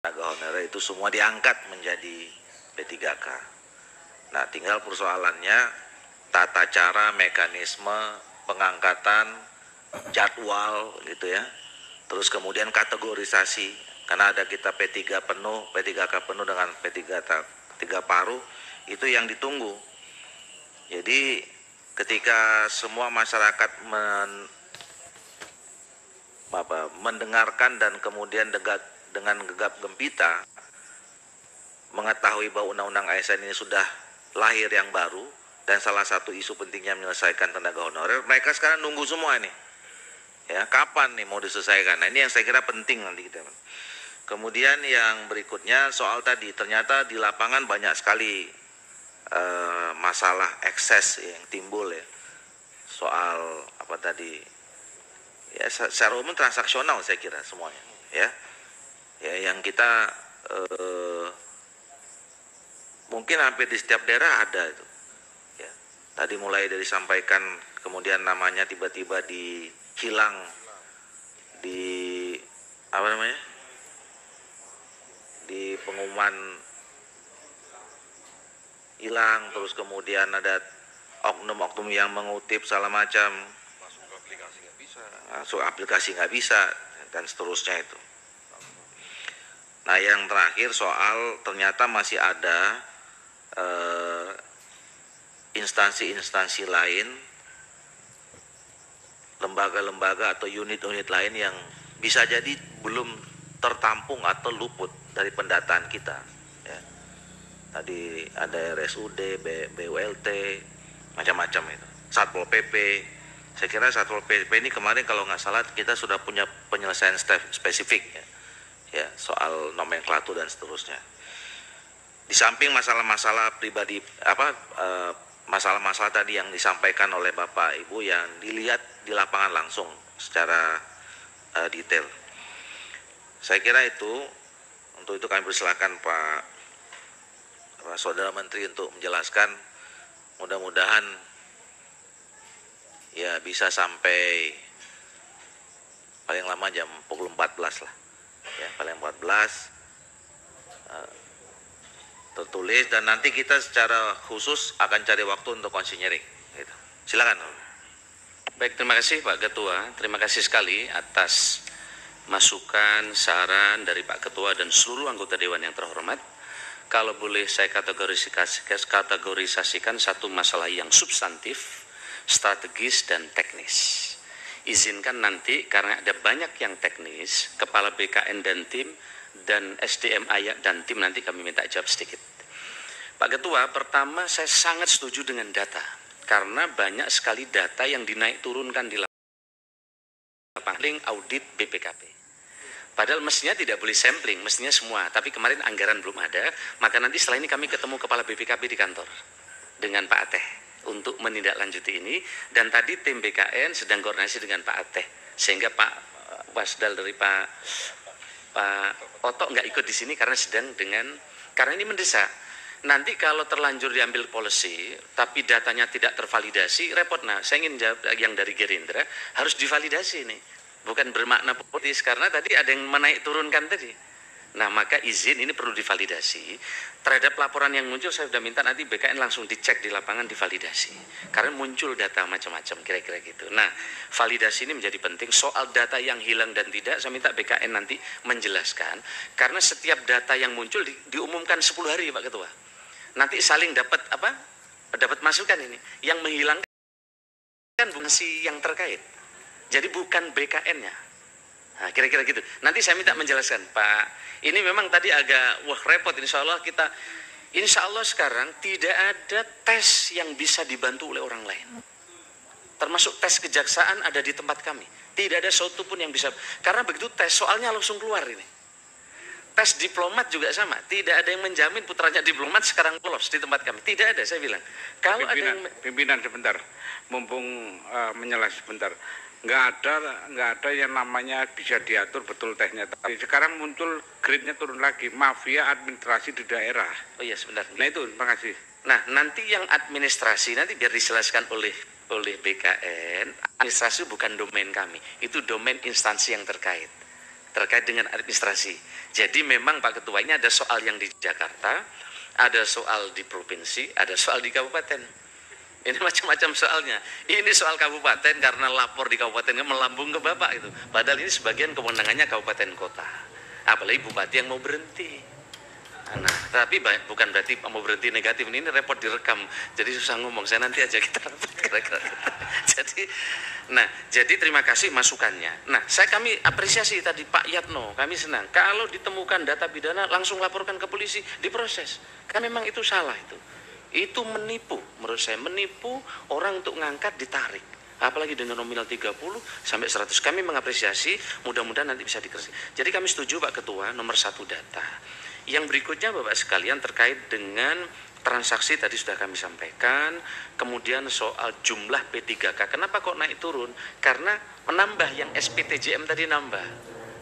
tenaga honorer itu semua diangkat menjadi P3K. Nah, tinggal persoalannya tata cara, mekanisme pengangkatan, jadwal gitu ya. Terus kemudian kategorisasi, karena ada kita P3 penuh, P3K penuh dengan P3 paruh, itu yang ditunggu. Jadi ketika semua masyarakat mendengarkan dan kemudian dengan gegap gempita mengetahui bahwa undang-undang ASN ini sudah lahir yang baru dan salah satu isu pentingnya menyelesaikan tenaga honorer, mereka sekarang nunggu semua ini. Ya, kapan nih mau diselesaikan? Nah, ini yang saya kira penting nanti kita. Kemudian yang berikutnya soal tadi, ternyata di lapangan banyak sekali masalah ekses yang timbul ya. Soal apa tadi? Ya, secara umum transaksional saya kira semuanya. Ya, yang kita mungkin hampir di setiap daerah ada itu. Ya, tadi mulai dari sampaikan, kemudian namanya tiba-tiba hilang di apa namanya, di pengumuman hilang, terus kemudian ada oknum-oknum yang mengutip segala macam, masuk aplikasi nggak bisa dan seterusnya itu. Nah, yang terakhir soal ternyata masih ada instansi-instansi lain, lembaga-lembaga atau unit-unit lain yang bisa jadi belum tertampung atau luput dari pendataan kita. Ya. Tadi ada RSUD, BULT, macam-macam itu. Satpol PP. Saya kira Satpol PP ini kemarin kalau nggak salah kita sudah punya penyelesaian spesifik ya, soal nomenklatur dan seterusnya. Di samping masalah-masalah pribadi masalah-masalah tadi yang disampaikan oleh Bapak Ibu yang dilihat di lapangan langsung secara detail. Saya kira untuk itu kami persilakan Pak Saudara Menteri untuk menjelaskan. Mudah-mudahan ya bisa sampai paling lama jam pukul 14 lah. Ya, paling 14 tertulis, dan nanti kita secara khusus akan cari waktu untuk konsinyering. Gitu. Silakan. Baik, terima kasih Pak Ketua. Terima kasih sekali atas masukan, saran dari Pak Ketua dan seluruh anggota Dewan yang terhormat. Kalau boleh saya kategorisasikan satu masalah yang substantif, strategis, dan teknis. Izinkan nanti, karena ada banyak yang teknis, Kepala BKN dan tim, dan SDM Ayak dan tim nanti kami minta jawab sedikit. Pak Ketua, pertama saya sangat setuju dengan data, karena banyak sekali data yang dinaik turunkan di lapangan audit BPKP. Padahal mestinya tidak boleh sampling, mestinya semua. Tapi kemarin anggaran belum ada, maka nanti setelah ini kami ketemu Kepala BPKP di kantor dengan Pak Ateh untuk menindaklanjuti ini. Dan tadi tim BKN sedang koordinasi dengan Pak Ateh, sehingga Pak Wasdal dari Pak Oto nggak ikut di sini karena karena ini mendesak. Nanti kalau terlanjur diambil policy, tapi datanya tidak tervalidasi, repot. Nah, saya ingin jawab yang dari Gerindra, harus divalidasi ini. Bukan bermakna politis, karena tadi ada yang menaik turunkan tadi. Nah, maka izin ini perlu divalidasi. Terhadap laporan yang muncul, saya sudah minta nanti BKN langsung dicek di lapangan, divalidasi. Karena muncul data macam-macam, kira-kira gitu. Nah, validasi ini menjadi penting. Soal data yang hilang dan tidak, saya minta BKN nanti menjelaskan. Karena setiap data yang muncul diumumkan 10 hari, Pak Ketua. Nanti saling dapat masukan ini. Yang menghilangkan bukan si yang terkait. Jadi bukan BKN-nya. Nah, kira-kira gitu. Nanti saya minta menjelaskan, Pak. Ini memang tadi agak repot. Insya Allah sekarang tidak ada tes yang bisa dibantu oleh orang lain. Termasuk tes kejaksaan ada di tempat kami. Tidak ada satu pun yang bisa. Karena begitu tes, soalnya langsung keluar ini. Tes diplomat juga sama. Tidak ada yang menjamin putranya diplomat sekarang lolos di tempat kami. Tidak ada, saya bilang. Kalau Pimpinan sebentar, mumpung menjelaskan sebentar. Nggak ada yang namanya bisa diatur betul tehnya. Tapi sekarang muncul grade-nya turun lagi, mafia administrasi di daerah. Oh iya, sebentar. Nah itu, terima kasih. Nah, nanti yang administrasi nanti biar dijelaskan oleh BKN. Administrasi bukan domain kami, itu domain instansi yang terkait. terkait dengan administrasi. Jadi memang Pak Ketua, ini ada soal yang di Jakarta, ada soal di provinsi, ada soal di kabupaten. Ini macam-macam soalnya. Ini soal kabupaten karena lapor di kabupaten melambung ke Bapak itu. Padahal ini sebagian kewenangannya kabupaten kota. Apalagi bupati yang mau berhenti. Nah, tapi bukan berarti mau berhenti negatif. Ini repot direkam. Jadi susah ngomong. Saya nanti aja kita repot kira-kira. Jadi terima kasih masukannya. Nah, kami apresiasi tadi Pak Yatno. Kami senang. Kalau ditemukan data pidana langsung laporkan ke polisi, diproses. Kan memang itu salah itu. Itu menipu, menurut saya menipu orang untuk ngangkat ditarik. Apalagi dengan nominal 30 sampai 100. Kami mengapresiasi, mudah-mudahan nanti bisa dikerjakan. Jadi kami setuju Pak Ketua, nomor 1 data. Yang berikutnya Bapak sekalian terkait dengan transaksi tadi sudah kami sampaikan, kemudian soal jumlah P3K. Kenapa kok naik turun? Karena menambah yang SPTJM tadi nambah.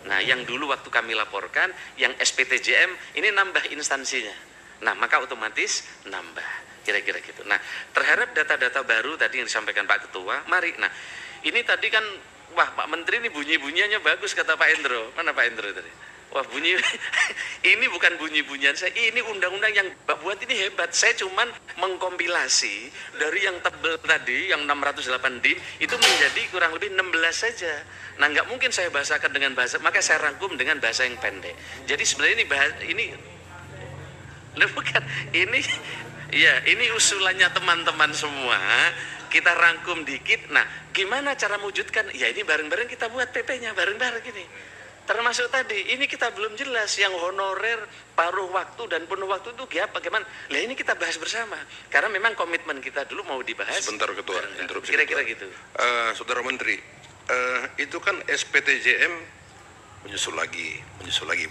Nah, yang dulu waktu kami laporkan, yang SPTJM ini nambah instansinya. Nah, maka otomatis nambah. Kira-kira gitu. Nah, terhadap data-data baru tadi yang disampaikan Pak Ketua, mari. Nah, ini tadi kan, wah Pak Menteri ini bunyi-bunyiannya bagus kata Pak Endro. Mana Pak Endro tadi? Wah bunyi, ini bukan bunyi-bunyian saya, ini undang-undang yang buat ini hebat. Saya cuman mengkompilasi dari yang tebel tadi, yang 608 DIN, itu menjadi kurang lebih 16 saja. Nah nggak mungkin saya bahasakan dengan bahasa, maka saya rangkum dengan bahasa yang pendek. Jadi sebenarnya ini usulannya teman-teman semua, kita rangkum dikit. Nah gimana cara mewujudkan? Ya ini bareng-bareng kita buat PP-nya, bareng-bareng ini. Termasuk tadi, ini kita belum jelas yang honorer, paruh waktu dan penuh waktu itu bagaimana. Lah ini kita bahas bersama. Karena memang komitmen kita dulu mau dibahas. Sebentar Ketua, interupsi kira-kira Ketua. gitu. Saudara Menteri, itu kan SPTJM menyusul lagi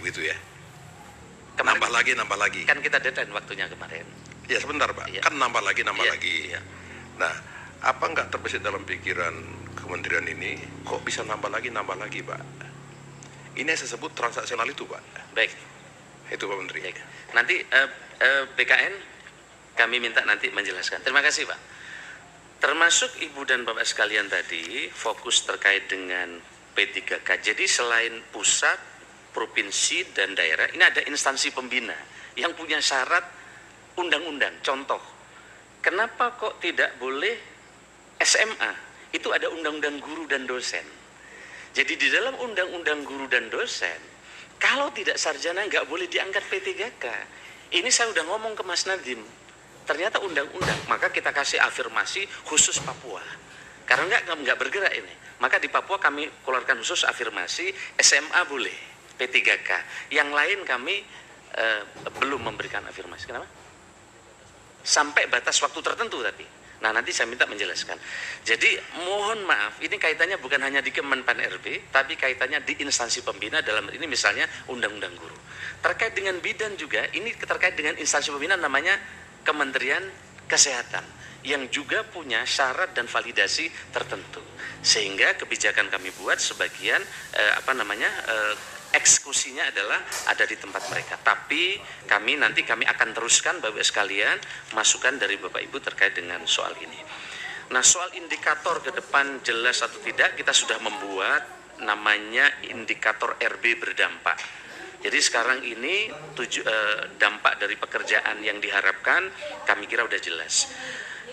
begitu ya? Kemarin, nambah lagi. Kan kita deadline waktunya kemarin. Ya sebentar Pak, Ya. kan nambah lagi. Ya. Nah, apa nggak terbesit dalam pikiran kementerian ini, kok bisa nambah lagi Pak? Ini yang saya sebut transaksional itu Pak. Baik. Itu Pak Menteri. Baik. Nanti BKN kami minta nanti menjelaskan. Terima kasih Pak. Termasuk Ibu dan Bapak sekalian tadi fokus terkait dengan P3K. Jadi selain pusat, provinsi dan daerah, ini ada instansi pembina yang punya syarat undang-undang. Contoh, kenapa kok tidak boleh SMA? Itu ada undang-undang guru dan dosen. Jadi di dalam undang-undang guru dan dosen, kalau tidak sarjana nggak boleh diangkat P3K. Ini saya udah ngomong ke Mas Nadiem. Ternyata undang-undang, maka kita kasih afirmasi khusus Papua. Karena nggak bergerak ini. Maka di Papua kami keluarkan khusus afirmasi SMA boleh, P3K. Yang lain kami belum memberikan afirmasi. Kenapa? Sampai batas waktu tertentu tapi. Nah nanti saya minta menjelaskan. Jadi mohon maaf, ini kaitannya bukan hanya di Kemenpan RB, tapi kaitannya di instansi pembina dalam ini misalnya Undang-Undang Guru. Terkait dengan bidan juga, ini terkait dengan instansi pembina namanya Kementerian Kesehatan, yang juga punya syarat dan validasi tertentu. Sehingga kebijakan kami buat sebagian eksekusinya adalah ada di tempat mereka. Tapi kami akan teruskan Bapak sekalian masukan dari Bapak Ibu terkait dengan soal ini. Nah soal indikator ke depan jelas atau tidak, kita sudah membuat namanya indikator RB berdampak. Jadi sekarang ini dampak dari pekerjaan yang diharapkan kami kira udah jelas.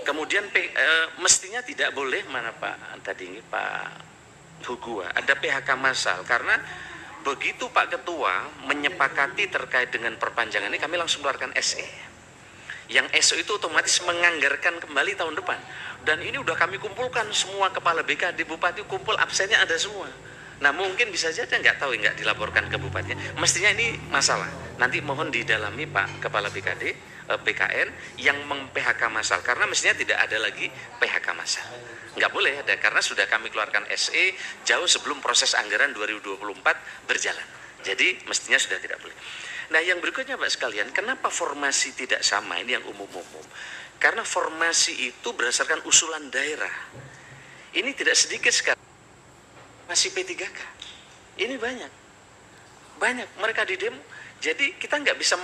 Kemudian mestinya tidak boleh Pak Hugua ada PHK massal, karena begitu Pak Ketua menyepakati terkait dengan perpanjangan ini, kami langsung keluarkan SE. Yang SE itu otomatis menganggarkan kembali tahun depan. Dan ini udah kami kumpulkan semua kepala BKD, bupati kumpul, absennya ada semua. Nah mungkin bisa saja nggak dilaporkan ke bupatinya. Mestinya ini masalah. Nanti mohon didalami Pak Kepala BKD, BKN yang meng-PHK massal. Karena mestinya tidak ada lagi PHK massal. Nggak boleh ada, karena sudah kami keluarkan SE jauh sebelum proses anggaran 2024 berjalan. Jadi mestinya sudah tidak boleh. Nah yang berikutnya Pak sekalian, kenapa formasi tidak sama? Ini yang umum-umum. Karena formasi itu berdasarkan usulan daerah. Ini tidak sedikit sekali. Masih P3K. Ini banyak mereka di demo. Jadi kita nggak bisa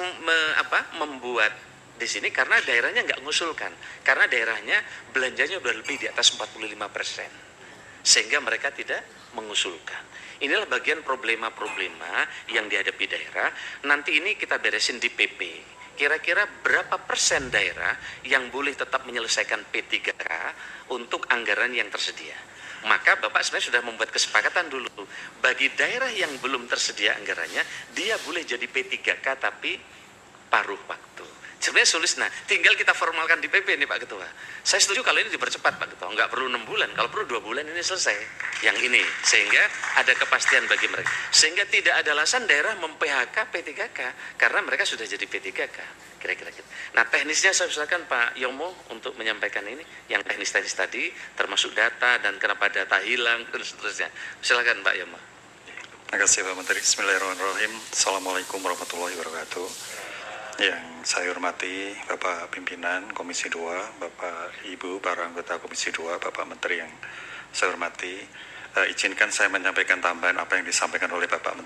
membuat di sini karena daerahnya nggak ngusulkan, karena daerahnya belanjanya udah lebih di atas 45%, sehingga mereka tidak mengusulkan. Inilah bagian problema-problema yang dihadapi daerah. Nanti ini kita beresin di PP. Kira-kira berapa persen daerah yang boleh tetap menyelesaikan P3K untuk anggaran yang tersedia. Maka Bapak sebenarnya sudah membuat kesepakatan dulu. Bagi daerah yang belum tersedia anggarannya, dia boleh jadi P3K tapi paruh waktu. Sebenarnya sulit, nah tinggal kita formalkan di PP nih Pak Ketua. Saya setuju kalau ini dipercepat Pak Ketua, nggak perlu 6 bulan, kalau perlu 2 bulan ini selesai. Yang ini, sehingga ada kepastian bagi mereka. Sehingga tidak ada alasan daerah mem-PHK P3K, karena mereka sudah jadi P3K. Kira-kira gitu. Nah teknisnya saya silakan Pak Yomo untuk menyampaikan ini, yang teknis-teknis tadi, termasuk data dan kenapa data hilang, dan seterusnya. Silakan Pak Yomo. Terima kasih Pak Menteri. Bismillahirrahmanirrahim. Assalamualaikum warahmatullahi wabarakatuh. Yang saya hormati Bapak Pimpinan Komisi 2, Bapak Ibu, para anggota Komisi 2, Bapak Menteri yang saya hormati. Izinkan saya menyampaikan tambahan apa yang disampaikan oleh Bapak Menteri.